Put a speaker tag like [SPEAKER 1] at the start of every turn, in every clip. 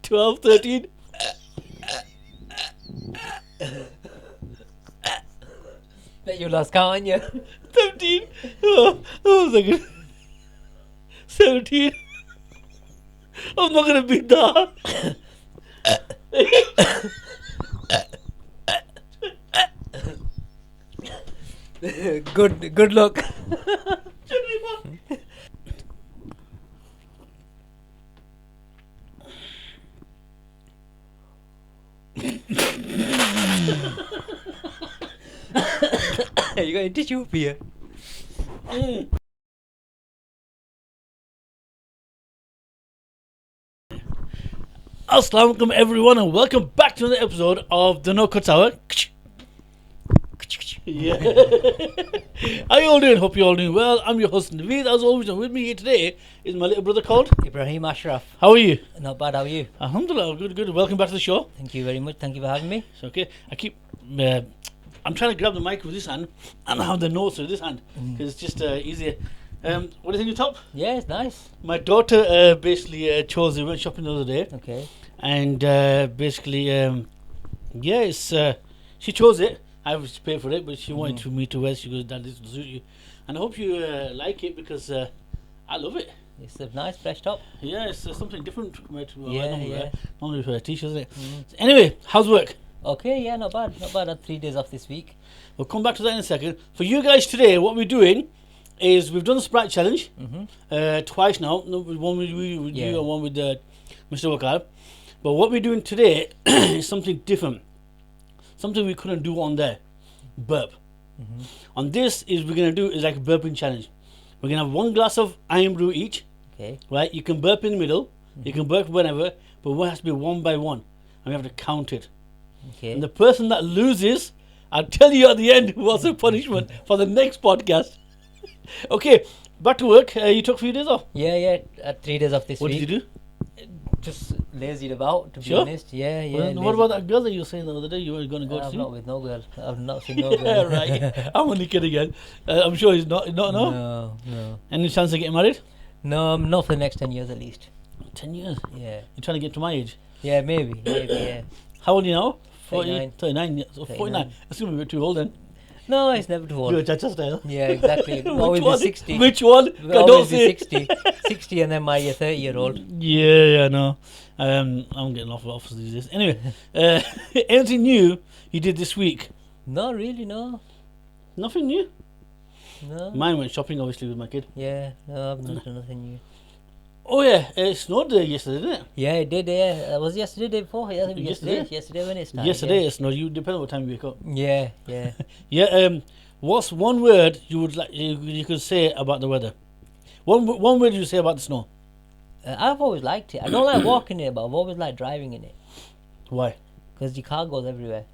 [SPEAKER 1] 12, 13.
[SPEAKER 2] Bet you lost count, aren't you?
[SPEAKER 1] 17. Oh, second. 17. I'm not going to beat that.
[SPEAKER 2] Good luck. You got a tissue here?
[SPEAKER 1] Assalamu alaikum everyone and welcome back to another episode of the No Cuts Hour. Yeah. How you all doing? Hope you're all doing well. I'm your host Naveed. As always, and with me here today is my little brother called
[SPEAKER 2] Ibrahim Ashraf.
[SPEAKER 1] How are you?
[SPEAKER 2] Not bad, how are you?
[SPEAKER 1] Alhamdulillah, good. Welcome back to the show.
[SPEAKER 2] Thank you very much. Thank you for having me.
[SPEAKER 1] It's okay. I'm trying to grab the mic with this hand and have the notes with this hand because it's just easier. What do you think of the top?
[SPEAKER 2] Yeah, it's nice.
[SPEAKER 1] My daughter basically chose. We went shopping the other day,
[SPEAKER 2] Okay.
[SPEAKER 1] and basically, she chose it. I was to pay for it, but she wanted for me to wear. She goes, "Dad, this will suit you," and I hope you like it because I love it.
[SPEAKER 2] It's a nice fresh top.
[SPEAKER 1] Yeah, it's something different compared to what I
[SPEAKER 2] Yeah,
[SPEAKER 1] normally
[SPEAKER 2] yeah.
[SPEAKER 1] wear. Normally wear t-shirts, isn't it? So anyway, how's work?
[SPEAKER 2] Okay, yeah, not bad. Not bad. I had 3 days off this week.
[SPEAKER 1] We'll come back to that in a second. For you guys today, what we're doing is we've done the Sprite Challenge twice now. No, one with you and one with Mr. Wakar. But what we're doing today is something different. Something we couldn't do on there. Burp. On this is we're going to do is like a burping challenge. We're going to have 1 glass of iron brew each.
[SPEAKER 2] Okay.
[SPEAKER 1] Right? You can burp in the middle. You can burp whenever. But it has to be one by one. And we have to count it.
[SPEAKER 2] Okay.
[SPEAKER 1] And the person that loses, I'll tell you at the end what's the punishment for the next podcast. Okay, back to work. You took a few days off.
[SPEAKER 2] Yeah. I had 3 days off this
[SPEAKER 1] What
[SPEAKER 2] week.
[SPEAKER 1] did you do?
[SPEAKER 2] Just lazied about, to be
[SPEAKER 1] Sure.
[SPEAKER 2] honest. Yeah.
[SPEAKER 1] Well, what about that girl that you were saying the other day you were going to go to
[SPEAKER 2] I'm
[SPEAKER 1] see?
[SPEAKER 2] not with no girl. I've not seen no
[SPEAKER 1] Yeah,
[SPEAKER 2] girl.
[SPEAKER 1] right. I'm only kidding again. I'm sure he's not. No.
[SPEAKER 2] No.
[SPEAKER 1] Any chance of getting married?
[SPEAKER 2] No, I'm not for the next 10 years at least.
[SPEAKER 1] 10 years.
[SPEAKER 2] Yeah.
[SPEAKER 1] You're trying to get to my age.
[SPEAKER 2] Yeah, maybe, yeah.
[SPEAKER 1] How old are you now?
[SPEAKER 2] 39.
[SPEAKER 1] 39 years. So 49. That's going to be a bit too old then.
[SPEAKER 2] No, it's never too old.
[SPEAKER 1] You're a cha-cha style.
[SPEAKER 2] Yeah, exactly.
[SPEAKER 1] Which
[SPEAKER 2] Always
[SPEAKER 1] one?
[SPEAKER 2] be 60.
[SPEAKER 1] Which one?
[SPEAKER 2] Will
[SPEAKER 1] Don't
[SPEAKER 2] always be
[SPEAKER 1] say.
[SPEAKER 2] 60. 60 and then my 30-year-old.
[SPEAKER 1] Yeah, no. I'm getting off of office these days. Anyway, anything new you did this week?
[SPEAKER 2] No, really, no.
[SPEAKER 1] Nothing new.
[SPEAKER 2] No.
[SPEAKER 1] Mine went shopping, obviously, with my kid.
[SPEAKER 2] Yeah, no, I've not done nothing new.
[SPEAKER 1] Oh yeah, it snowed yesterday, didn't it?
[SPEAKER 2] Yeah, it did, yeah. Was yesterday, day before? Yeah, I think
[SPEAKER 1] Yesterday?
[SPEAKER 2] Yesterday when it started.
[SPEAKER 1] Yesterday it snowed. You depends on what time you wake up.
[SPEAKER 2] Yeah.
[SPEAKER 1] Yeah. What's one word you would like you could say about the weather? One word you say about the snow.
[SPEAKER 2] I've always liked it. I don't like walking in it, but I've always liked driving in it.
[SPEAKER 1] Why?
[SPEAKER 2] Because your car goes everywhere.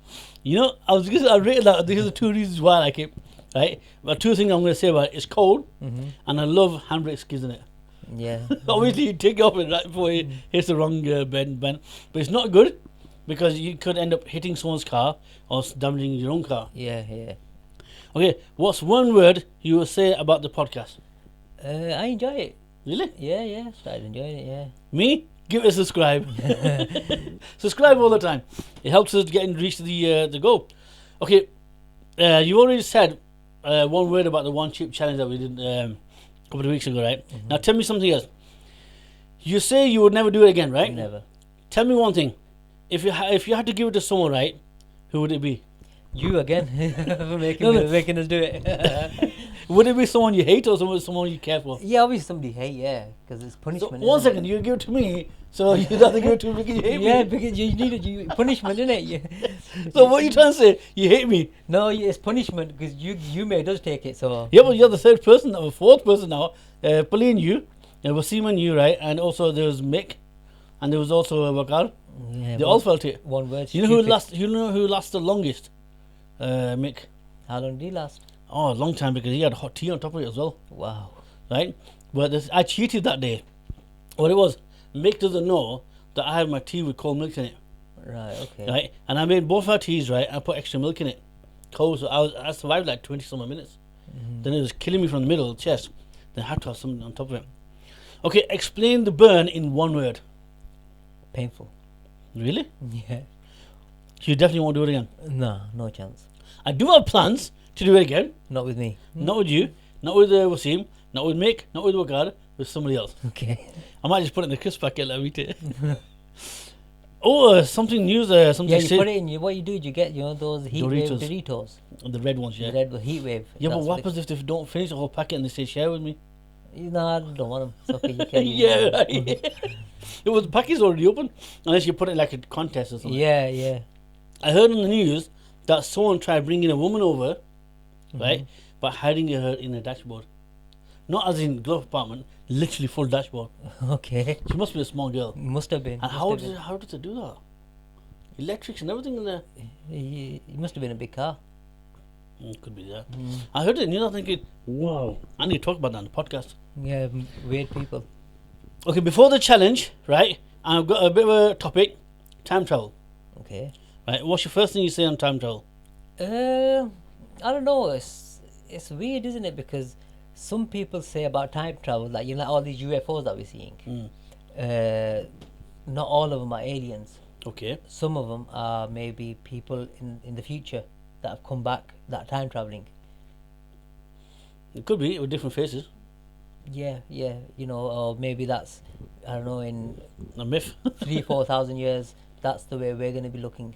[SPEAKER 1] You know, I rated that. These are the 2 reasons why I like it. Right, but 2 things I'm going to say about it. It's cold, and I love handbrake skis in it.
[SPEAKER 2] Yeah.
[SPEAKER 1] Obviously, you take off it right before it hits the wrong bend, but it's not good because you could end up hitting someone's car or damaging your own car.
[SPEAKER 2] Yeah.
[SPEAKER 1] Okay, what's one word you will say about the podcast?
[SPEAKER 2] I enjoy it.
[SPEAKER 1] Really?
[SPEAKER 2] Yeah. Started enjoying it, yeah.
[SPEAKER 1] Me? Give it a subscribe. Subscribe all the time. It helps us reach the goal. Okay, you already said one word about the one chip challenge that we did a couple of weeks ago, right? Now tell me something else. You say you would never do it again, right?
[SPEAKER 2] Never.
[SPEAKER 1] Tell me one thing. If you had to give it to someone, right, who would it be?
[SPEAKER 2] You again. For making us do it.
[SPEAKER 1] Would it be someone you hate or someone you care for?
[SPEAKER 2] Yeah, obviously somebody hate, yeah. Because it's
[SPEAKER 1] So
[SPEAKER 2] punishment.
[SPEAKER 1] one
[SPEAKER 2] isn't
[SPEAKER 1] second, you give it to me, so you have to give it to me because you
[SPEAKER 2] it?
[SPEAKER 1] hate
[SPEAKER 2] Yeah,
[SPEAKER 1] me.
[SPEAKER 2] because you need punishment, isn't it? Yeah.
[SPEAKER 1] So what are you trying to say? You hate me?
[SPEAKER 2] No, it's punishment because you made us take it. So
[SPEAKER 1] Yeah, but you're the third person, or fourth person now. Pali and you, Wasim and you, right? And also there was Mick, and there was also Wakar.
[SPEAKER 2] yeah,
[SPEAKER 1] They all felt it.
[SPEAKER 2] one word.
[SPEAKER 1] You know who
[SPEAKER 2] stupid.
[SPEAKER 1] who lasted the longest? Mick.
[SPEAKER 2] How long did he last?
[SPEAKER 1] Oh, a long time because he had hot tea on top of it as well,
[SPEAKER 2] Wow.
[SPEAKER 1] right? But I cheated that day. What it was, Mick doesn't know that I have my tea with cold milk in it,
[SPEAKER 2] Right. Okay.
[SPEAKER 1] right? And I made both our teas, right? I put extra milk in it, cold. So I survived like 20 some minutes. Then it was killing me from the middle of the chest. Then I had to have something on top of it. Okay, explain the burn in one word.
[SPEAKER 2] Painful.
[SPEAKER 1] Really?
[SPEAKER 2] Yeah.
[SPEAKER 1] You definitely won't do it again.
[SPEAKER 2] No, no chance.
[SPEAKER 1] I do have plans to do it again.
[SPEAKER 2] Not with me.
[SPEAKER 1] Not with you, not with Wasim, not with Mick, not with Wakar, with somebody else.
[SPEAKER 2] Okay.
[SPEAKER 1] I might just put it in the crisp packet and eat it. Something new there. Something
[SPEAKER 2] Yeah, you put it in. What you do is you get those heat wave Doritos.
[SPEAKER 1] The red ones, yeah.
[SPEAKER 2] The red heat wave.
[SPEAKER 1] Yeah, but what happens if they don't finish the whole packet and they say share with me?
[SPEAKER 2] No, I don't want them. It's okay, you can.
[SPEAKER 1] Yeah, right. The packet's already open, unless you put it like a contest or something.
[SPEAKER 2] Yeah, yeah.
[SPEAKER 1] I heard on the news that someone tried bringing a woman over, right, but hiding her in a dashboard. Not as in glove compartment, literally full dashboard.
[SPEAKER 2] Okay.
[SPEAKER 1] She must be a small girl.
[SPEAKER 2] Must have been.
[SPEAKER 1] And how does it do that? Electrics and everything in there.
[SPEAKER 2] It must have been a big car.
[SPEAKER 1] Could be that. I heard it and you're not thinking, wow, I need to talk about that on the podcast.
[SPEAKER 2] Yeah, weird people.
[SPEAKER 1] Okay, before the challenge, right, I've got a bit of a topic, time travel.
[SPEAKER 2] Okay.
[SPEAKER 1] Right, what's your first thing you say on time travel?
[SPEAKER 2] I don't know. It's weird, isn't it? Because some people say about time travel that all these UFOs that we're seeing. Not all of them are aliens.
[SPEAKER 1] Okay.
[SPEAKER 2] Some of them are maybe people in the future that have come back, that are time traveling.
[SPEAKER 1] It could be with different faces.
[SPEAKER 2] Yeah, or maybe that's, I don't know, in
[SPEAKER 1] A myth.
[SPEAKER 2] 3,000-4,000 years, that's the way we're going to be looking.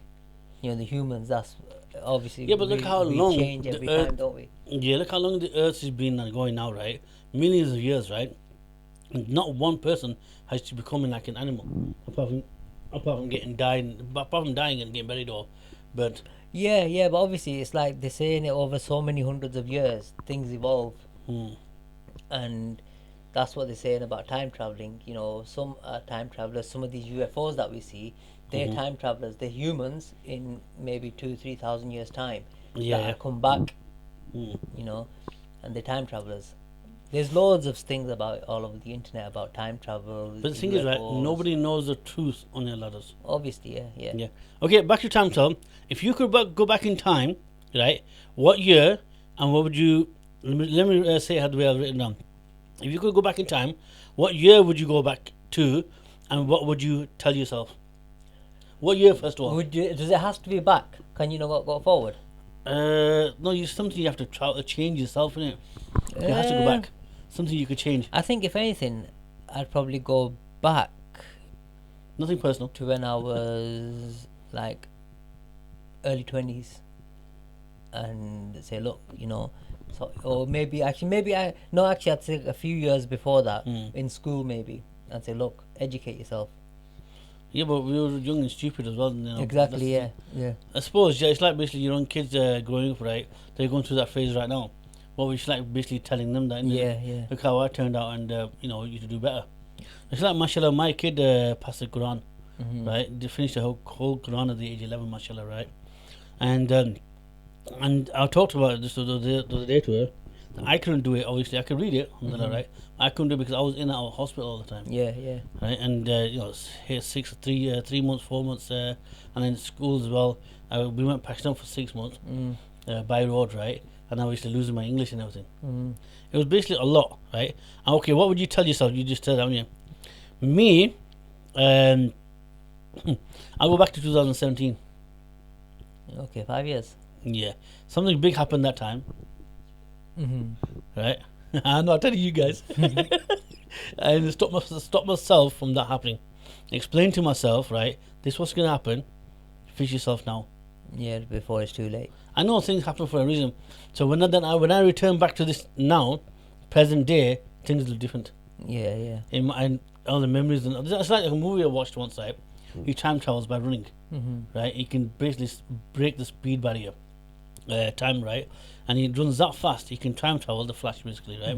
[SPEAKER 2] The humans, that's obviously.
[SPEAKER 1] Yeah, but look how long
[SPEAKER 2] change
[SPEAKER 1] the
[SPEAKER 2] every
[SPEAKER 1] Earth-
[SPEAKER 2] time, don't we?
[SPEAKER 1] Yeah, look how long the Earth has been going now, right? Millions of years, right? And not one person has to become like an animal, apart from dying and getting buried or burnt.
[SPEAKER 2] Yeah, but obviously it's like they're saying it over so many hundreds of years, things evolve. And that's what they're saying about time traveling. Some are time travelers. Some of these UFOs that we see, they're time travelers. They're humans in maybe 2,000-3,000 years time that come back. And they're time travelers. There's loads of things about all over the internet about time travel.
[SPEAKER 1] But the thing is, right, nobody knows the truth on their ladders.
[SPEAKER 2] Obviously, yeah.
[SPEAKER 1] Okay, back to time travel. If you could go back in time, right, what year and what would you... Let me say it the way I've written down. If you could go back in time, what year would you go back to and what would you tell yourself? What year, first of all?
[SPEAKER 2] Does it have to be back? Can you not go forward?
[SPEAKER 1] No, it's something you have to try to change yourself, innit? You have to go back. Something you could change.
[SPEAKER 2] I think if anything, I'd probably go back
[SPEAKER 1] Nothing personal.
[SPEAKER 2] to when I was like early 20s and say, look, so, or maybe I'd say a few years before that in school maybe, and say, look, educate yourself.
[SPEAKER 1] Yeah, but we were young and stupid as well.
[SPEAKER 2] Exactly, yeah.
[SPEAKER 1] I suppose, it's like basically your own kids growing up, right? They're going through that phase right now. Well, we should like basically telling them that.
[SPEAKER 2] Yeah.
[SPEAKER 1] Look how I turned out, and you should do better. It's like, mashallah, my kid passed the Quran, right? They finished the whole Quran at the age of 11, mashallah, right? And I talked about this the other day to her. I couldn't do it. Obviously, I could read it, right? I couldn't do it because I was in our hospital all the time.
[SPEAKER 2] Yeah.
[SPEAKER 1] Right, and here 3 months, 4 months, and then school as well. We went Pakistan for 6 months by road, right? And I was losing my English and everything. It was basically a lot, right? And okay, what would you tell yourself? You just tell that, yeah. Me, I'll go back to 2017.
[SPEAKER 2] Okay, 5 years.
[SPEAKER 1] Yeah, something big happened that time. Right? I'm not telling you guys. And stop myself from that happening. Explain to myself, right? This what's gonna happen. Fix yourself now.
[SPEAKER 2] Yeah, before it's too late.
[SPEAKER 1] I know things happen for a reason. So when I return back to this now, present day, things look different.
[SPEAKER 2] Yeah.
[SPEAKER 1] And all the memories and it's like a movie I watched once, right? He time travels by running, right? He can basically break the speed barrier, time, right? And he runs that fast. He can time travel, the Flash, basically, right?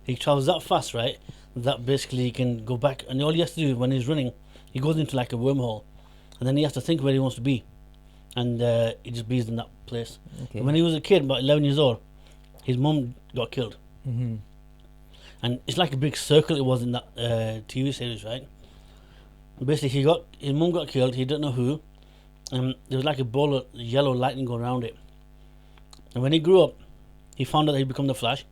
[SPEAKER 1] He travels that fast, right? That basically he can go back, and all he has to do when he's running, he goes into like a wormhole, and then he has to think where he wants to be, and he just be in that place.
[SPEAKER 2] Okay.
[SPEAKER 1] When he was a kid, about 11 years old, his mum got killed, and it's like a big circle it was in that TV series, right? Basically, his mum got killed. He didn't know who, and there was like a ball of yellow lightning going around it. And when he grew up, he found out that he'd become the Flash,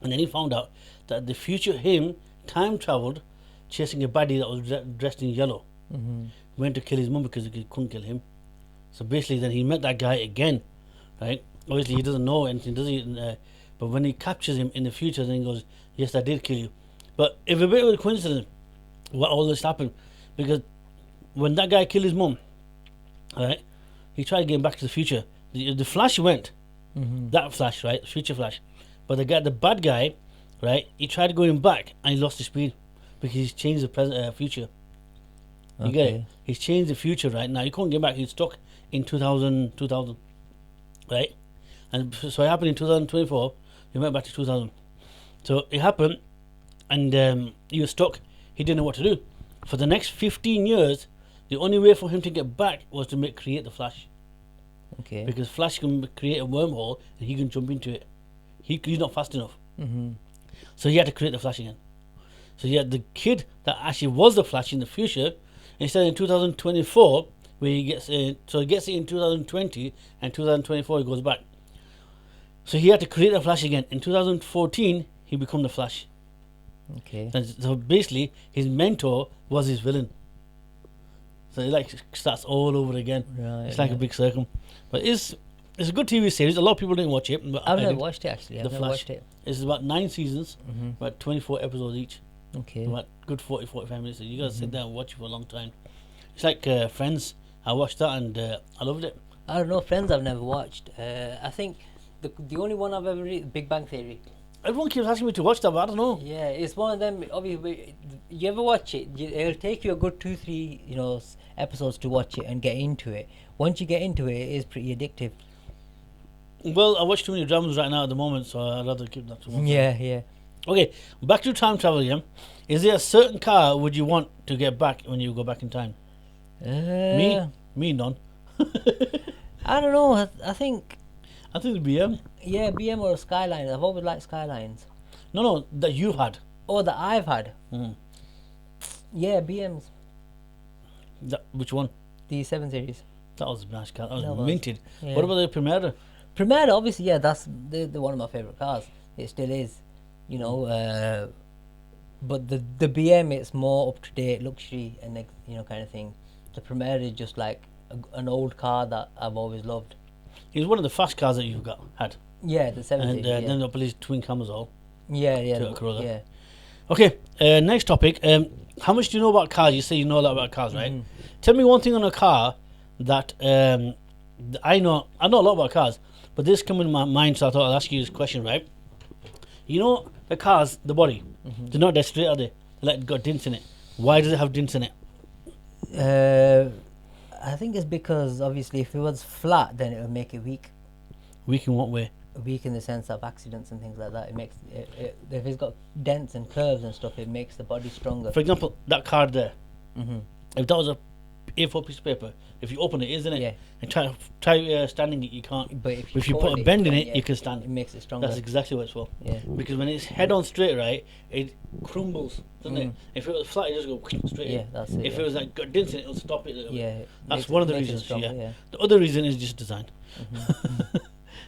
[SPEAKER 1] and then he found out that the future him time traveled, chasing a baddie that was dressed in yellow. Went to kill his mum because he couldn't kill him. So basically, then he met that guy again, right? Obviously, he doesn't know anything, does he? But when he captures him in the future, then he goes, "Yes, I did kill you." But it's a bit of a coincidence what all this happened, because when that guy killed his mum, right? He tried to get him back to the future. The Flash went, that Flash, right? Future Flash. But the bad guy, right? He tried to go him back, and he lost his speed because he's changed the present, future. You get it? He's changed the future right now. He couldn't get back. He's stuck in 2000, right? And so it happened in 2024. He went back to 2000. So it happened, and he was stuck. He didn't know what to do. For the next 15 years, the only way for him to get back was to create the Flash.
[SPEAKER 2] Okay.
[SPEAKER 1] Because Flash can create a wormhole and he can jump into it. He's not fast enough. So he had to create the Flash again. So he had the kid that actually was the Flash in the future. Instead in 2024, where he gets in, so he gets it in 2020, and 2024 he goes back. So he had to create the Flash again. In 2014, he became the Flash.
[SPEAKER 2] Okay.
[SPEAKER 1] And so basically, his mentor was his villain. So it like starts all over again.
[SPEAKER 2] Right.
[SPEAKER 1] It's like a big circle. But it's a good TV series. A lot of people didn't watch it. But
[SPEAKER 2] I've never watched it actually.
[SPEAKER 1] The
[SPEAKER 2] I've never
[SPEAKER 1] Flash.
[SPEAKER 2] watched it.
[SPEAKER 1] It's about 9 seasons, about 24 episodes each.
[SPEAKER 2] Okay.
[SPEAKER 1] About good 40, 45 minutes. So you gotta sit there and watch it for a long time. It's like Friends. I watched that and I loved it.
[SPEAKER 2] I don't know. Friends I've never watched. I think the only one I've ever read, Big Bang Theory.
[SPEAKER 1] Everyone keeps asking me to watch that, but I don't know.
[SPEAKER 2] Yeah, it's one of them. Obviously, you ever watch it? It'll take you a good 2-3 episodes to watch it and get into it. Once you get into it, it is pretty addictive.
[SPEAKER 1] Well, I watch too many dramas right now at the moment, so I'd rather keep that to one side.
[SPEAKER 2] Yeah.
[SPEAKER 1] Okay, back to time travel again. Is there a certain car would you want to get back when you go back in time? Me, none.
[SPEAKER 2] I don't know. I think
[SPEAKER 1] I think the BM.
[SPEAKER 2] yeah, BM or Skylines. I've always liked Skylines.
[SPEAKER 1] No, that you've had.
[SPEAKER 2] Oh, that I've had.
[SPEAKER 1] Mm.
[SPEAKER 2] Yeah, BMs.
[SPEAKER 1] Which one?
[SPEAKER 2] The 7 Series.
[SPEAKER 1] That was a nice car. That was
[SPEAKER 2] That was,
[SPEAKER 1] minted.
[SPEAKER 2] yeah.
[SPEAKER 1] What about the Primera?
[SPEAKER 2] Primera, obviously, yeah, that's the one of my favourite cars. It still is, but the BM, it's more up to date luxury and kind of thing. The Primera is just like an old car that I've always loved.
[SPEAKER 1] It's one of the fast cars that you've had.
[SPEAKER 2] Yeah, the 7
[SPEAKER 1] And
[SPEAKER 2] Series.
[SPEAKER 1] then I believe twin cams all.
[SPEAKER 2] Yeah,
[SPEAKER 1] Toyota Corolla.
[SPEAKER 2] yeah.
[SPEAKER 1] Okay, next topic. How much do you know about cars? You say you know a lot about cars, right? Tell me one thing on a car that I know. I know a lot about cars, but this came in my mind, so I thought I'd ask you this question, right? You know the cars, the body, they're not dead straight, are they? They're like got dents in it. Why does it have dents in it?
[SPEAKER 2] I think it's because obviously if it was flat, then it would make it weak.
[SPEAKER 1] Weak in what way?
[SPEAKER 2] Weak in the sense of accidents and things like that. It makes if it's got dents and curves and stuff, it makes the body stronger.
[SPEAKER 1] For example, that car there. If that was a A4 piece of paper, if you open it, isn't it?
[SPEAKER 2] Yeah.
[SPEAKER 1] And try standing it, you can't.
[SPEAKER 2] But
[SPEAKER 1] If you put a bend in it, you can stand.
[SPEAKER 2] It makes it stronger.
[SPEAKER 1] That's exactly what it's for.
[SPEAKER 2] Yeah.
[SPEAKER 1] Because when it's head on straight, right, it crumbles, doesn't it? If it was flat, it just go straight.
[SPEAKER 2] Yeah,
[SPEAKER 1] in.
[SPEAKER 2] that's it.
[SPEAKER 1] If it was like got dents in it, it'll stop it. A little bit.
[SPEAKER 2] Yeah.
[SPEAKER 1] That's one of the
[SPEAKER 2] makes it
[SPEAKER 1] reasons.
[SPEAKER 2] stronger,
[SPEAKER 1] Yeah. The other reason is just design.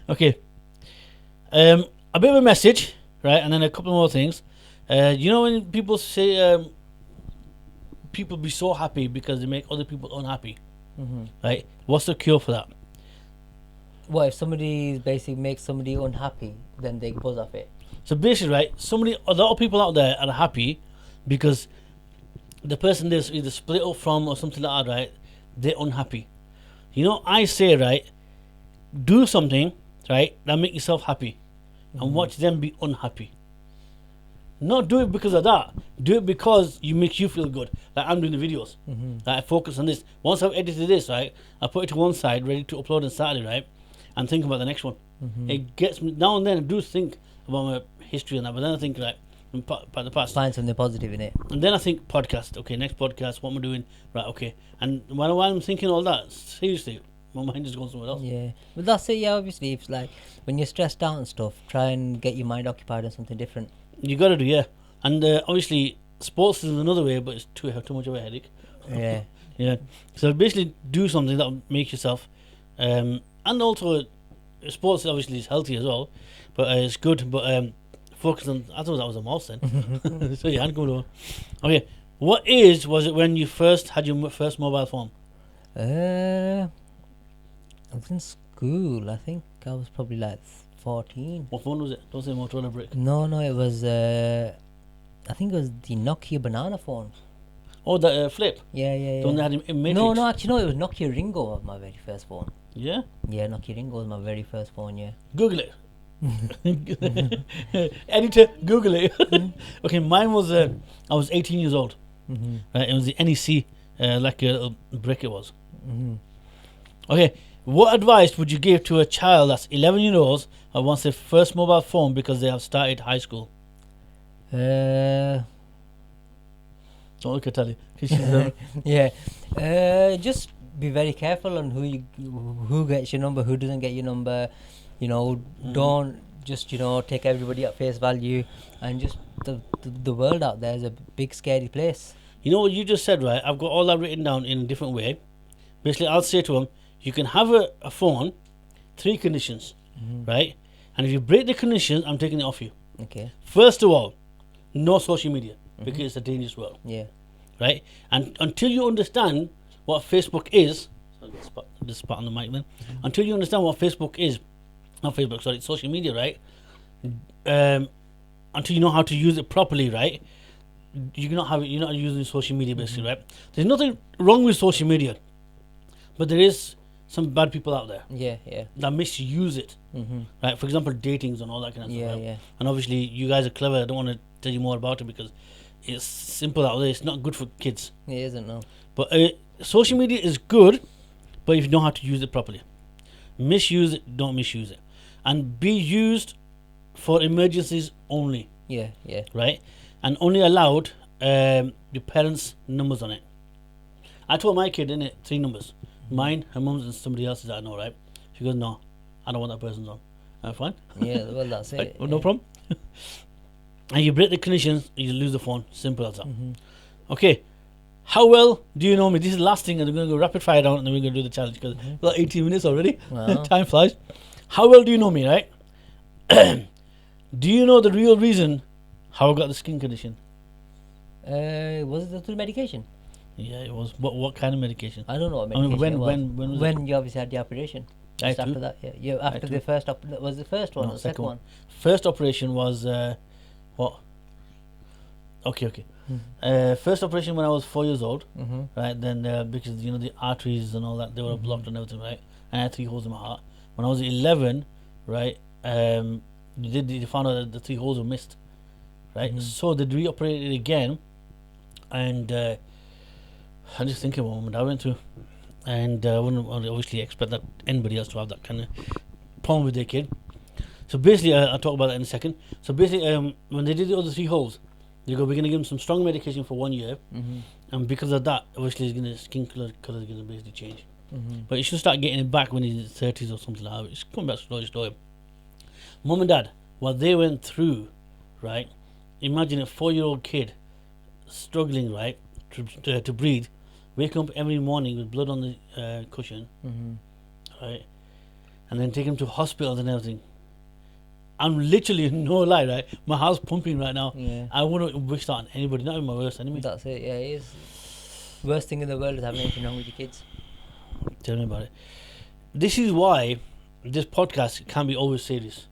[SPEAKER 1] Okay. A bit of a message, right, and then a couple more things. You know when people say people be so happy because they make other people unhappy, right? What's the cure for that?
[SPEAKER 2] What if somebody basically makes somebody unhappy, then they buzz off it?
[SPEAKER 1] So basically, right, a lot of people out there are happy because the person they're either split up from or something like that, right? They're unhappy. You know, I say, right, do something, right, that make yourself happy, and watch them be unhappy. Not do it because of that. Do it because you makes you feel good. Like I'm doing the videos. Like I focus on this. Once I've edited this, right, I put it to one side, ready to upload on Saturday, right, and think about the next one. It gets me now and then. I do think about my history and that, but then I think like about the past.
[SPEAKER 2] Find something positive in it.
[SPEAKER 1] And then I think podcast. Okay, next podcast. What am I doing? Right. Okay. And while I'm thinking all that, seriously, my mind is going somewhere else.
[SPEAKER 2] Yeah, but that's it. Yeah, obviously, it's like when you're stressed out and stuff, try and get your mind occupied on something different.
[SPEAKER 1] You got to do, yeah. And obviously, sports is another way, but it's too much of a headache.
[SPEAKER 2] Yeah.
[SPEAKER 1] Yeah. So basically, do something that will make yourself, and also, sports obviously is healthy as well, but it's good. But focus on. I thought that was a mouse then. So yeah, I'm going on. Okay. What age was it when you first had your first mobile phone?
[SPEAKER 2] I was in school. I think I was probably like 14.
[SPEAKER 1] What phone was it? Don't say Motorola brick.
[SPEAKER 2] No, it was. I think it was the Nokia banana phone.
[SPEAKER 1] Oh, the flip.
[SPEAKER 2] Yeah.
[SPEAKER 1] The one that had in Matrix.
[SPEAKER 2] No, actually, no. It was Nokia Ringo was my very first phone.
[SPEAKER 1] Yeah.
[SPEAKER 2] Yeah, Nokia Ringo was my very first phone. Yeah.
[SPEAKER 1] Google it. Editor, Google it. Okay, mine was. I was 18 years old.
[SPEAKER 2] Mm-hmm.
[SPEAKER 1] Right, it was the NEC, like a little brick it was.
[SPEAKER 2] Mm-hmm.
[SPEAKER 1] Okay, what advice would you give to a child that's 11 years old and wants their first mobile phone because they have started high school? Don't look at Tally.
[SPEAKER 2] Yeah. Just be very careful on who gets your number, who doesn't get your number. Don't just take everybody at face value, and just the world out there is a big scary place.
[SPEAKER 1] You know what you just said, right? I've got all that written down in a different way. Basically, I'll say to them, you can have a phone, 3 conditions, right? And if you break the conditions, I'm taking it off you.
[SPEAKER 2] Okay.
[SPEAKER 1] First of all, no social media, because it's a dangerous world.
[SPEAKER 2] Yeah.
[SPEAKER 1] Right? And until you understand what Facebook is, this spot on the mic then, until you understand what Facebook is, not Facebook, sorry, social media, right? Until you know how to use it properly, right? You're not using social media basically, right? There's nothing wrong with social media, but there is some bad people out there.
[SPEAKER 2] Yeah.
[SPEAKER 1] That misuse it, right? For example, datings and all that kind of stuff. Right?
[SPEAKER 2] Yeah.
[SPEAKER 1] And obviously, you guys are clever. I don't want to tell you more about it because it's simple out there. It's not good for kids.
[SPEAKER 2] It isn't, no.
[SPEAKER 1] But social media is good, but if you know how to use it properly. Misuse it, don't misuse it. And be used for emergencies only.
[SPEAKER 2] Yeah.
[SPEAKER 1] Right? And only allowed your parents' numbers on it. I told my kid, innit, 3 numbers. Mine, her mum's, and somebody else's that I know, right? She goes, no, I don't want that person's on. Fine.
[SPEAKER 2] Yeah, well, that's it.
[SPEAKER 1] Like, no problem. And you break the conditions, you lose the phone. Simple as that. Okay. How well do you know me? This is the last thing, and we're going to go rapid fire down, and then we're going to do the challenge because we're like 18 minutes already.
[SPEAKER 2] Wow.
[SPEAKER 1] Time flies. How well do you know me, right? Do you know the real reason how I got the skin condition?
[SPEAKER 2] Was it through medication?
[SPEAKER 1] Yeah, it was. What kind of medication?
[SPEAKER 2] I don't know what
[SPEAKER 1] I mean,
[SPEAKER 2] medication
[SPEAKER 1] when
[SPEAKER 2] was.
[SPEAKER 1] was
[SPEAKER 2] When you obviously had the operation. Just
[SPEAKER 1] I
[SPEAKER 2] after
[SPEAKER 1] too.
[SPEAKER 2] that, yeah. After the first was the first one
[SPEAKER 1] No,
[SPEAKER 2] or the second one?
[SPEAKER 1] First operation was what? Okay. First operation when I was 4 years old, right? Then because the arteries and all that, they were blocked and everything, right? And I had 3 holes in my heart. When I was 11, right? They found out that the 3 holes were missed, right? So they reoperated it again, and I'm just thinking what moment I went through, and I wouldn't obviously expect that anybody else to have that kind of problem with their kid. So basically, I'll talk about that in a second. So basically, when they did the other 3 holes, they go, we're going to give him some strong medication for 1 year, and because of that, obviously, his skin color is going to basically change. But you should start getting it back when he's in his 30s or something like that. It's coming back slowly. Mum and Dad, what they went through, right? Imagine a 4-year-old kid struggling, right, to breathe, waking up every morning with blood on the cushion, right, and then take him to hospitals and everything. I'm literally, no lie, right? My heart's pumping right now.
[SPEAKER 2] Yeah.
[SPEAKER 1] I wouldn't wish that on anybody, not even my worst enemy.
[SPEAKER 2] That's it. Yeah, it is. Worst thing in the world is having anything wrong with your kids.
[SPEAKER 1] Tell me about it. This is why this podcast can't be always serious.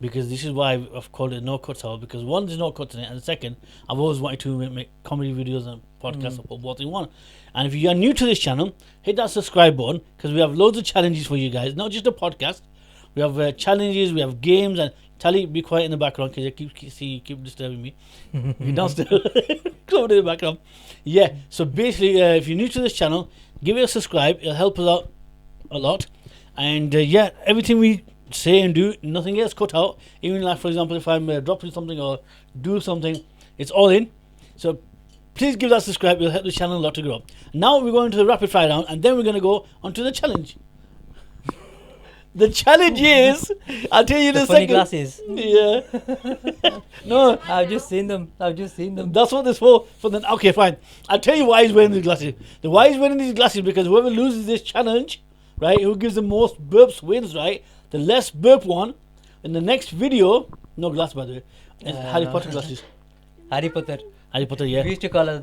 [SPEAKER 1] Because this is why I've called it No Cuts Out. Because one, there's no cuts in it, and second, I've always wanted to make comedy videos and podcasts or both in one. And if you are new to this channel, hit that subscribe button because we have loads of challenges for you guys. Not just a podcast. We have challenges, we have games, and Tally, be quiet in the background because you keep disturbing me. You're downstairs. Come in the background. Yeah, so basically, if you're new to this channel, give it a subscribe. It'll help us out a lot. And everything we say and do, nothing gets cut out. Even like, for example, if I'm dropping something or do something, it's all in. So please give that subscribe. It'll help the channel a lot to grow. Now we're going to the rapid fire round, and then we're going to go onto the challenge. The challenge is, I'll tell you in a
[SPEAKER 2] Funny
[SPEAKER 1] second.
[SPEAKER 2] glasses.
[SPEAKER 1] Yeah. No,
[SPEAKER 2] I've just seen them.
[SPEAKER 1] that's what this for. Okay, fine. I'll tell you why he's wearing these glasses. Why he's wearing these glasses because whoever loses this challenge, right, who gives the most burps wins, right? The less burp one in the next video. No glass, by the way. It's Harry Potter glasses.
[SPEAKER 2] Harry Potter.
[SPEAKER 1] Harry Potter, yeah.
[SPEAKER 2] We used to call it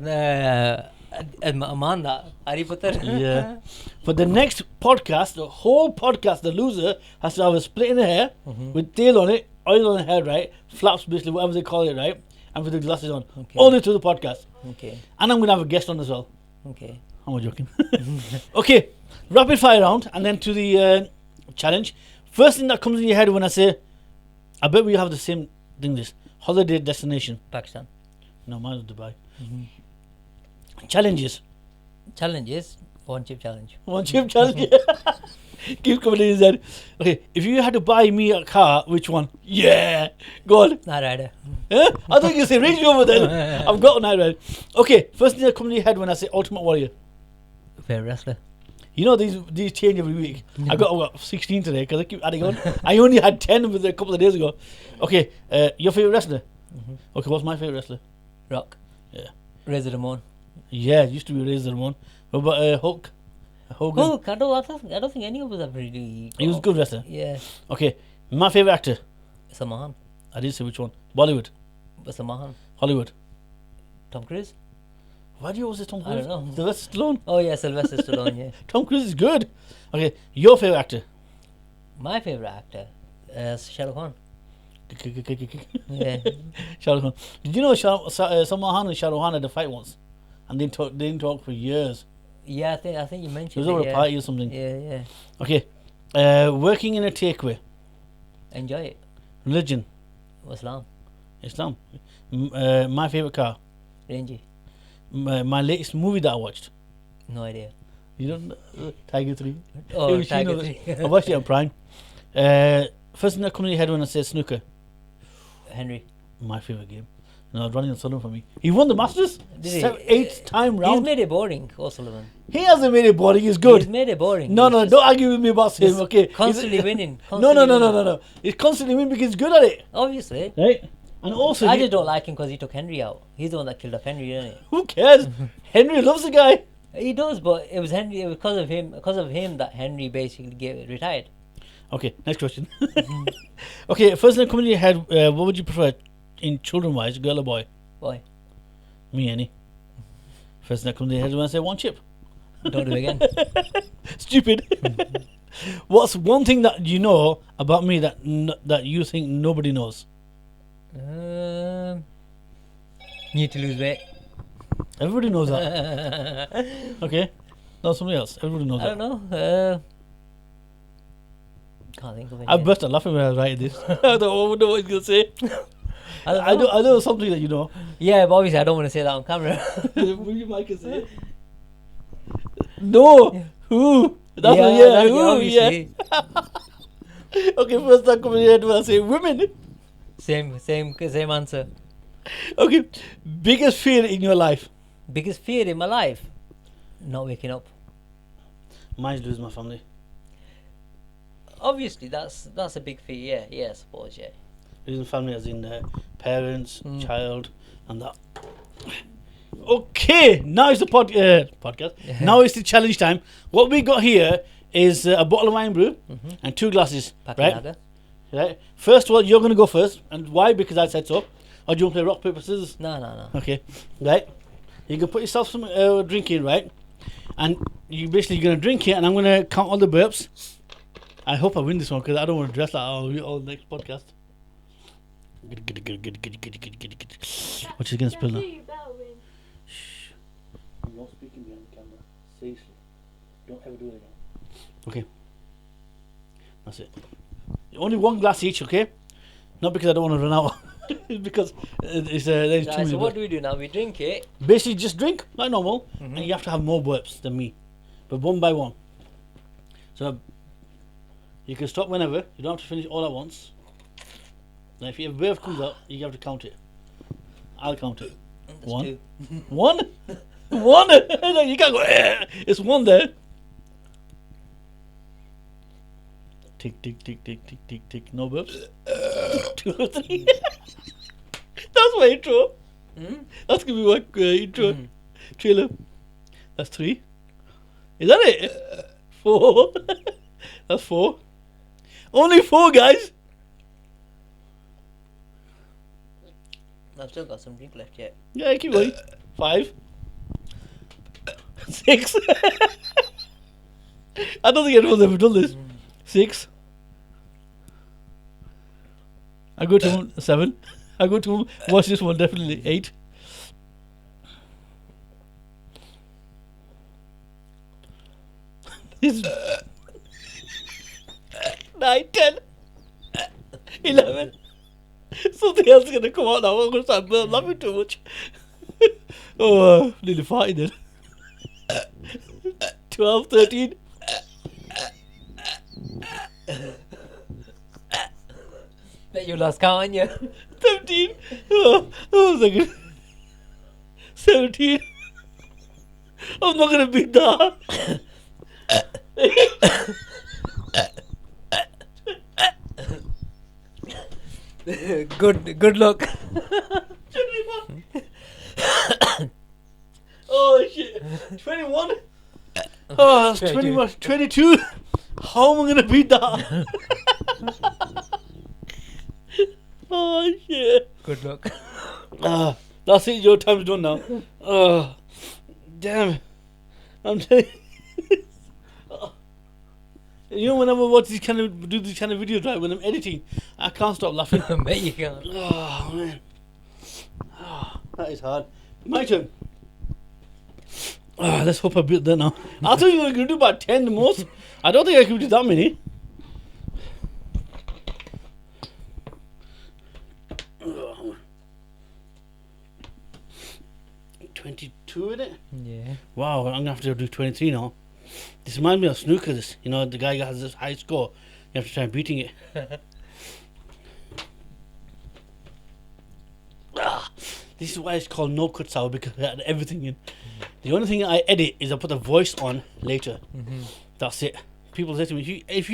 [SPEAKER 2] Amanda, Harry Potter.
[SPEAKER 1] Yeah. For the next podcast, the whole podcast, the loser has to have a split in the hair with tail on it, oil on the hair, right? Flaps, basically, whatever they call it, right? And with the glasses on.
[SPEAKER 2] Okay.
[SPEAKER 1] Only through the podcast.
[SPEAKER 2] Okay.
[SPEAKER 1] And I'm going to have a guest on as well.
[SPEAKER 2] Okay.
[SPEAKER 1] I'm joking. Okay. Rapid fire round and then to the challenge. First thing that comes in your head when I say, I bet we have the same thing this. Holiday destination.
[SPEAKER 2] Pakistan.
[SPEAKER 1] No, mine was Dubai. Challenges.
[SPEAKER 2] Challenges. One chip challenge.
[SPEAKER 1] One chip challenge. Keep coming in his head. Okay, if you had to buy me a car, which one? Yeah. Go on.
[SPEAKER 2] Night Rider.
[SPEAKER 1] Huh? I thought you were saying Range Rover then. I've got a Night Rider. Okay, first thing that comes in your head when I say Ultimate Warrior.
[SPEAKER 2] Favorite wrestler.
[SPEAKER 1] You know these change every week. I got 16 today because I keep adding on. I only had 10 with a couple of days ago. Okay, your favorite wrestler? Okay, what's my favorite wrestler?
[SPEAKER 2] Rock.
[SPEAKER 1] Yeah.
[SPEAKER 2] Razor Ramon.
[SPEAKER 1] Yeah, it used to be Razor Ramon. What about Hulk? Hogan?
[SPEAKER 2] Hulk. I don't think any of us have really.
[SPEAKER 1] He was a good wrestler.
[SPEAKER 2] Yeah.
[SPEAKER 1] Okay, my favorite actor?
[SPEAKER 2] Samahan.
[SPEAKER 1] I didn't say which one. Bollywood?
[SPEAKER 2] Samahan.
[SPEAKER 1] Hollywood?
[SPEAKER 2] Tom Cruise.
[SPEAKER 1] Why do you always say Tom
[SPEAKER 2] I
[SPEAKER 1] Cruise?
[SPEAKER 2] don't know.
[SPEAKER 1] Sylvester Stallone?
[SPEAKER 2] Oh yeah, Sylvester Stallone. Yeah.
[SPEAKER 1] Tom Cruise is good. Okay, your favorite actor?
[SPEAKER 2] My favorite actor is Shah Rukh Khan. Yeah.
[SPEAKER 1] Shah Rukh Khan. Did you know Salman Khan and Shah Rukh Khan had a fight once? And they didn't talk for years.
[SPEAKER 2] Yeah, I think you
[SPEAKER 1] It
[SPEAKER 2] mentioned
[SPEAKER 1] was over
[SPEAKER 2] yeah.
[SPEAKER 1] a party or something.
[SPEAKER 2] Yeah.
[SPEAKER 1] Okay, working in a takeaway.
[SPEAKER 2] Enjoy it.
[SPEAKER 1] Religion?
[SPEAKER 2] Islam.
[SPEAKER 1] Islam. My favorite car?
[SPEAKER 2] Rangy.
[SPEAKER 1] My latest movie that I watched.
[SPEAKER 2] No idea.
[SPEAKER 1] You don't know? Tiger 3.
[SPEAKER 2] Oh,
[SPEAKER 1] Maybe she
[SPEAKER 2] Tiger
[SPEAKER 1] knows
[SPEAKER 2] 3.
[SPEAKER 1] it. I watched it on Prime. First thing that comes in your head when I say snooker.
[SPEAKER 2] Henry.
[SPEAKER 1] My favourite game. No, running on Sullivan for me. He won the Masters.
[SPEAKER 2] Did he?
[SPEAKER 1] 8th time
[SPEAKER 2] He's
[SPEAKER 1] round.
[SPEAKER 2] made it boring, O'Sullivan.
[SPEAKER 1] He hasn't made it boring. He's good.
[SPEAKER 2] He's made it boring.
[SPEAKER 1] No,
[SPEAKER 2] He's just
[SPEAKER 1] don't argue with me about him. Okay.
[SPEAKER 2] Constantly winning.
[SPEAKER 1] No. He's constantly winning because he's good at it.
[SPEAKER 2] Obviously.
[SPEAKER 1] Right? And also,
[SPEAKER 2] I just don't like him because he took Henry out. He's the one that killed off Henry, isn't it?
[SPEAKER 1] who cares? Henry loves the guy.
[SPEAKER 2] He does, but it was Henry. It was because of him that Henry basically retired.
[SPEAKER 1] Okay, next question. Okay, first thing coming to your head, what would you prefer in children-wise, girl or boy?
[SPEAKER 2] Boy,
[SPEAKER 1] Me, any. First thing that comes to your head when I say one chip.
[SPEAKER 2] don't do it again.
[SPEAKER 1] Stupid. What's one thing that you know about me that that you think nobody knows?
[SPEAKER 2] Need to lose weight.
[SPEAKER 1] Everybody knows that. Okay. No, somebody else. Everybody knows
[SPEAKER 2] I
[SPEAKER 1] that.
[SPEAKER 2] don't know. Can't think of it.
[SPEAKER 1] I burst out laughing when I was writing this. I don't know what he's going to say.
[SPEAKER 2] I don't know.
[SPEAKER 1] I know something that you know.
[SPEAKER 2] Yeah, but obviously I don't want to say that on camera.
[SPEAKER 1] Will you mic and say it? No. Who? That's
[SPEAKER 2] yeah,
[SPEAKER 1] what, yeah.
[SPEAKER 2] that-
[SPEAKER 1] Who?
[SPEAKER 2] obviously.
[SPEAKER 1] Yeah. Okay, first time coming here when I say women.
[SPEAKER 2] Same answer.
[SPEAKER 1] Okay. Biggest fear in your life?
[SPEAKER 2] Biggest fear in my life? Not waking up.
[SPEAKER 1] Mine's losing my family.
[SPEAKER 2] Obviously, that's a big fear. Yeah, I suppose. Yeah.
[SPEAKER 1] Losing family as in parents, child, and that. Okay, now it's the podcast. Now it's the challenge time. What we got here is a bottle of wine brew and 2 glasses. Right? Right. First of all, you're going to go first. And why? Because I said so. Or do you want to play rock, paper, scissors?
[SPEAKER 2] No.
[SPEAKER 1] Okay. Right. You can put yourself some drink in, right? And you basically going to drink it, and I'm going to count all the burps. I hope I win this one because I don't want to dress like all next podcast. What you going to spill now? Shh. I'm not speaking behind the camera. Seriously. Don't ever do it again. Okay. That's it. Only 1 glass each, okay? Not because I don't want to run out. It's because there's too many.
[SPEAKER 2] So what
[SPEAKER 1] burps.
[SPEAKER 2] do we do now? We drink it.
[SPEAKER 1] Basically, just drink like normal, and you have to have more burps than me, but one by one. So you can stop whenever. You don't have to finish all at once. Now, if your burp comes out, you have to count it. I'll count it.
[SPEAKER 2] That's
[SPEAKER 1] 1.
[SPEAKER 2] 2.
[SPEAKER 1] 1. 1. No, you can't go. It's 1 there. Tick, tick, tick, tick, tick, tick, tick. No burps. 2 or 3. That's my intro. That's gonna be my intro trailer. That's 3. Is that it? 4. That's 4. Only 4, guys.
[SPEAKER 2] I've still got some drink left yet.
[SPEAKER 1] Yeah, keep going. 5, 6. I don't think anyone's ever done this. 6. I go to 7. I go to watch this one definitely. 8. 9, 10, 11. Something else is gonna come out now. I'm gonna start laughing too much. Nearly farting then. 12, 13.
[SPEAKER 2] Bet you lost count, you.
[SPEAKER 1] 17. Oh, second. 17. I'm not gonna beat that.
[SPEAKER 2] Good luck.
[SPEAKER 1] 21. Oh shit. 21. Oh, that's 21. 22. How am I gonna beat that? Oh shit.
[SPEAKER 2] Good luck.
[SPEAKER 1] That's it. Your time's done now. Damn. I'm telling you. You know, whenever I watch these kind of videos, right, when I'm editing, I can't stop laughing.
[SPEAKER 2] Bet you can't.
[SPEAKER 1] Oh man. That is hard. My turn. Let's hope I beat that now. I thought you were going to do about 10 the most. I don't think I could do that many. Oh. 22 in it?
[SPEAKER 2] Yeah.
[SPEAKER 1] Wow, I'm going to have to do 23 now. This reminds me of snooker. This, you know, the guy has this high score. You have to try beating it. This is why it's called no cuts out, because I had everything in. The only thing I edit is I put the voice on later. That's it. People say to me, if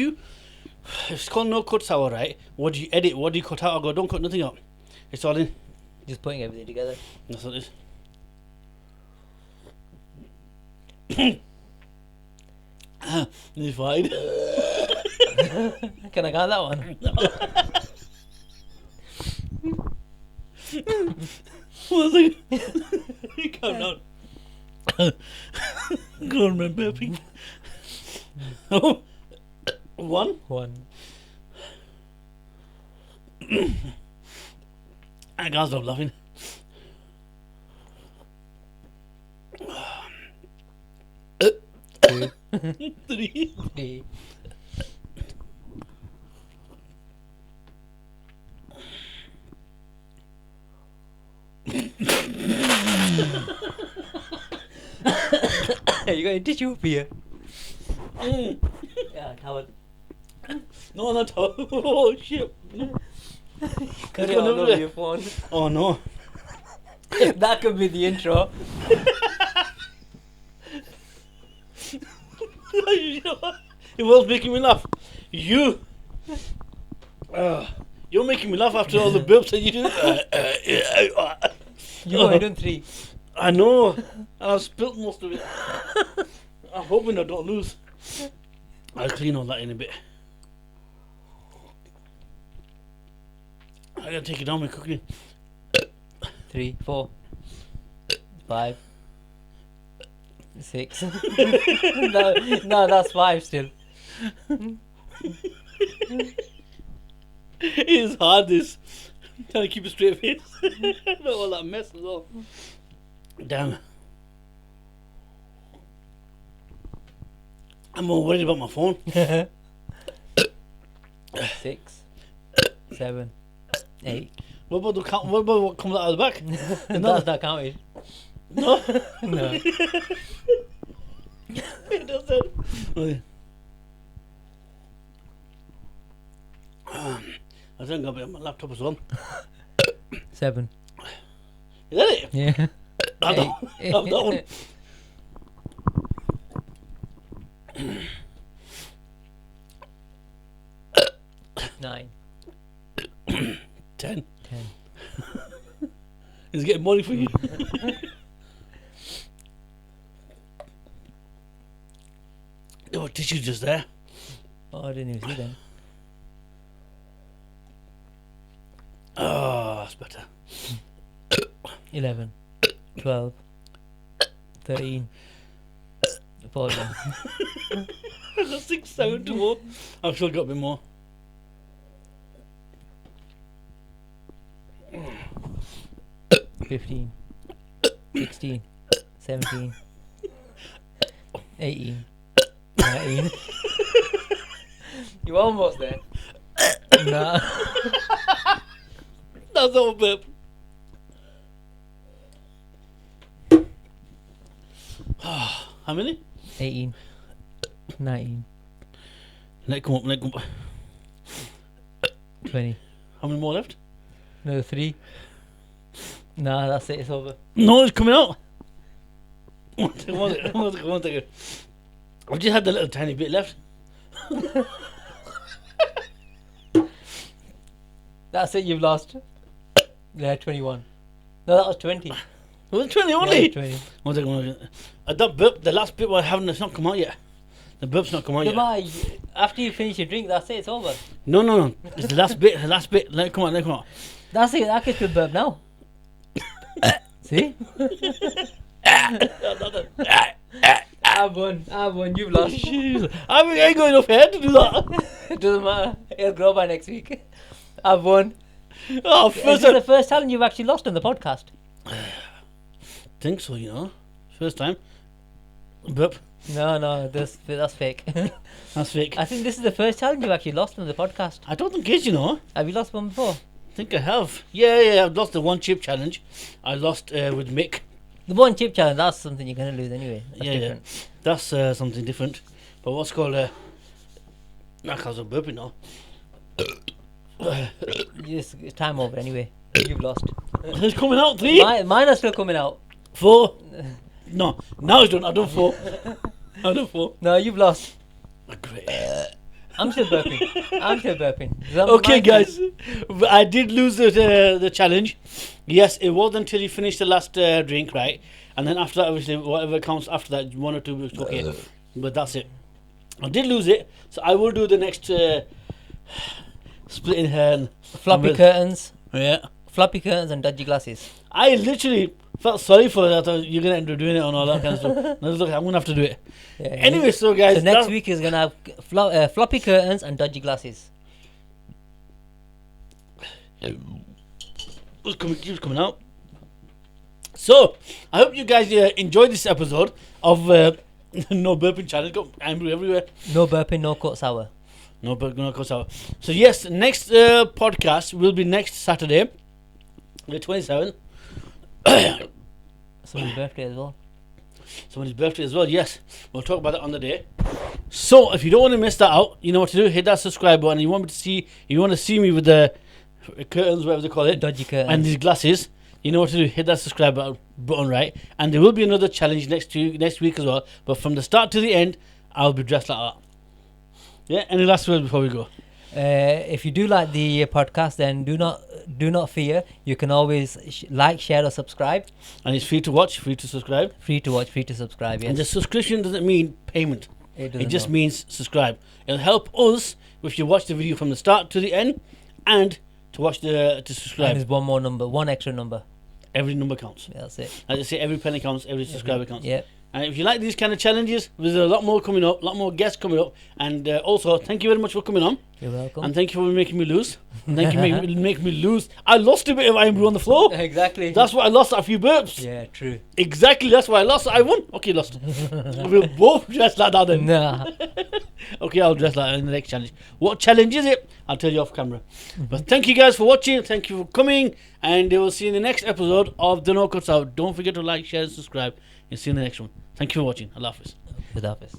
[SPEAKER 1] it's called no cuts out, right? What do you edit? What do you cut out? I go, don't cut nothing out. It's all in.
[SPEAKER 2] Just putting everything together.
[SPEAKER 1] That's what it is. It's fine.
[SPEAKER 2] Can I count that one?
[SPEAKER 1] One second. Calm down. Go on, man, burping. Oh, 1.
[SPEAKER 2] 1.
[SPEAKER 1] I can't stop laughing.
[SPEAKER 2] 2.
[SPEAKER 1] 3.
[SPEAKER 2] 3. You got a tissue here? Yeah, towel.
[SPEAKER 1] No, not towel. Oh shit.
[SPEAKER 2] Cut it all over your phone.
[SPEAKER 1] Oh no.
[SPEAKER 2] That could be the intro.
[SPEAKER 1] It was making me laugh. You're making me laugh after all the burps that you do.
[SPEAKER 2] You only done 3.
[SPEAKER 1] I know. And I've spilt most of it. I'm hoping I don't lose. I'll clean all that in a bit. I gotta take it down my cooking.
[SPEAKER 2] 3, 4, 5, 6. No, that's 5 still.
[SPEAKER 1] It is hard, this. Trying to keep a straight face. Not all that mess as well. Damn. I'm more worried about my phone.
[SPEAKER 2] 6, 7, 8.
[SPEAKER 1] What about the count? What about what comes out of the back?
[SPEAKER 2] That's not counted.
[SPEAKER 1] No?
[SPEAKER 2] No.
[SPEAKER 1] It doesn't. Okay. I think I'll be on my laptop as well.
[SPEAKER 2] 7.
[SPEAKER 1] Is that it?
[SPEAKER 2] Yeah.
[SPEAKER 1] I don't. Have that one.
[SPEAKER 2] 9.
[SPEAKER 1] 10.
[SPEAKER 2] 10.
[SPEAKER 1] He's getting money for you. Oh, tissue just there.
[SPEAKER 2] Oh, I didn't even see that.
[SPEAKER 1] Oh, that's better.
[SPEAKER 2] 11, 12, 13, 14,
[SPEAKER 1] I got 6, 7 to more. I've still got a bit more.
[SPEAKER 2] $15, 16, 17, 18, 19. You almost there. Nah.
[SPEAKER 1] That's all burp. How many?
[SPEAKER 2] 18, 19,
[SPEAKER 1] Let it come up, let it come up.
[SPEAKER 2] 20.
[SPEAKER 1] How many more left?
[SPEAKER 2] Another 3. Nah, that's it. It's over.
[SPEAKER 1] No, it's coming out. One second. I've just had the little tiny bit left.
[SPEAKER 2] That's it. You've lost. Yeah, 21. No, that was 20.
[SPEAKER 1] It was 20
[SPEAKER 2] Yeah,
[SPEAKER 1] only.
[SPEAKER 2] 20.
[SPEAKER 1] One second. That burp, the last bit I haven't, it's not come out yet. The burp's not come out yet.
[SPEAKER 2] Goodbye. After you finish your drink, that's it. It's over.
[SPEAKER 1] No. It's the last bit. Let it come out.
[SPEAKER 2] That's it. I can still burp now. See? I've won. You've lost.
[SPEAKER 1] Jeez. I ain't got enough hair to do that.
[SPEAKER 2] It doesn't matter. It'll grow by next week. I've won.
[SPEAKER 1] Oh,
[SPEAKER 2] Is
[SPEAKER 1] first
[SPEAKER 2] this
[SPEAKER 1] time.
[SPEAKER 2] the first challenge you've actually lost on the podcast?
[SPEAKER 1] Think so, First time. Burp.
[SPEAKER 2] No, that's fake.
[SPEAKER 1] That's fake.
[SPEAKER 2] I think this is the first challenge you've actually lost on the podcast.
[SPEAKER 1] I don't think it is,
[SPEAKER 2] Have you lost one before?
[SPEAKER 1] I think I have. Yeah, I've lost the one chip challenge. I lost with Mick.
[SPEAKER 2] The one chip challenge, that's something you're going to lose anyway. That's different.
[SPEAKER 1] That's something different. But what's called I can't stop burping now.
[SPEAKER 2] It's time over anyway. You've lost.
[SPEAKER 1] It's coming out 3.
[SPEAKER 2] Mine are still coming out.
[SPEAKER 1] 4. No, now it's done. I've done 4. I've done 4.
[SPEAKER 2] No, you've lost.
[SPEAKER 1] Great.
[SPEAKER 2] I'm still burping.
[SPEAKER 1] Okay, guys, I did lose the challenge. Yes, it was until you finished the last drink, right? And then after that, obviously, whatever counts after that, 1 or 2 is okay. But that's it. I did lose it, so I will do the next split in hair.
[SPEAKER 2] Floppy curtains.
[SPEAKER 1] Yeah.
[SPEAKER 2] Floppy curtains and dodgy glasses.
[SPEAKER 1] I literally felt sorry for that. I thought you're going to end up doing it and all that kind of stuff. And I was like, I'm going to have to do it.
[SPEAKER 2] Yeah,
[SPEAKER 1] Anyway, so guys.
[SPEAKER 2] So next week is going to have floppy curtains and dodgy glasses.
[SPEAKER 1] It keeps coming out. So, I hope you guys enjoyed this episode of No Burping Challenge. Got angry everywhere.
[SPEAKER 2] No burping, no cut sour.
[SPEAKER 1] No burping, no cut sour. So, yes, next podcast will be next Saturday, the 27th.
[SPEAKER 2] Somebody's birthday as well.
[SPEAKER 1] Somebody's birthday as well, yes. We'll talk about it on the day. So, if you don't want to miss that out, you know what to do. Hit that subscribe button. You want to see me with the curtains, whatever they call it,
[SPEAKER 2] Dodgy curtains.
[SPEAKER 1] and these glasses. You know what to do. Hit that subscribe button, right? And there will be another challenge next week as well. But from the start to the end, I'll be dressed like that. Yeah. Any last words before we go?
[SPEAKER 2] If you do like the podcast, then do not fear. You can always like, share, or subscribe.
[SPEAKER 1] And it's free to watch, free to subscribe.
[SPEAKER 2] Free to watch, free to subscribe. Yes.
[SPEAKER 1] And the subscription doesn't mean payment.
[SPEAKER 2] It
[SPEAKER 1] just means subscribe. It'll help us if you watch the video from the start to the end, and to subscribe.
[SPEAKER 2] And there's one extra number.
[SPEAKER 1] Every number counts.
[SPEAKER 2] Yeah, that's it.
[SPEAKER 1] As I say, every penny counts, every subscriber counts.
[SPEAKER 2] Yeah.
[SPEAKER 1] And if you like these kind of challenges, there's a lot more coming up, a lot more guests coming up. And also, thank you very much for coming on.
[SPEAKER 2] You're welcome.
[SPEAKER 1] And thank you for making me lose. Thank you for making me lose. I lost a bit of iron on the floor.
[SPEAKER 2] Exactly.
[SPEAKER 1] That's why I lost a few burps.
[SPEAKER 2] Yeah, true.
[SPEAKER 1] Exactly, that's why I lost. I won. Okay, lost. We'll both dress like that then.
[SPEAKER 2] Nah.
[SPEAKER 1] Okay, I'll dress like that in the next challenge. What challenge is it? I'll tell you off camera. But thank you guys for watching. Thank you for coming. And we'll see you in the next episode of The No Cuts Out. Don't forget to like, share, and subscribe. And see you in the next one. Thank you for watching. Allah Hafiz.
[SPEAKER 2] Good office.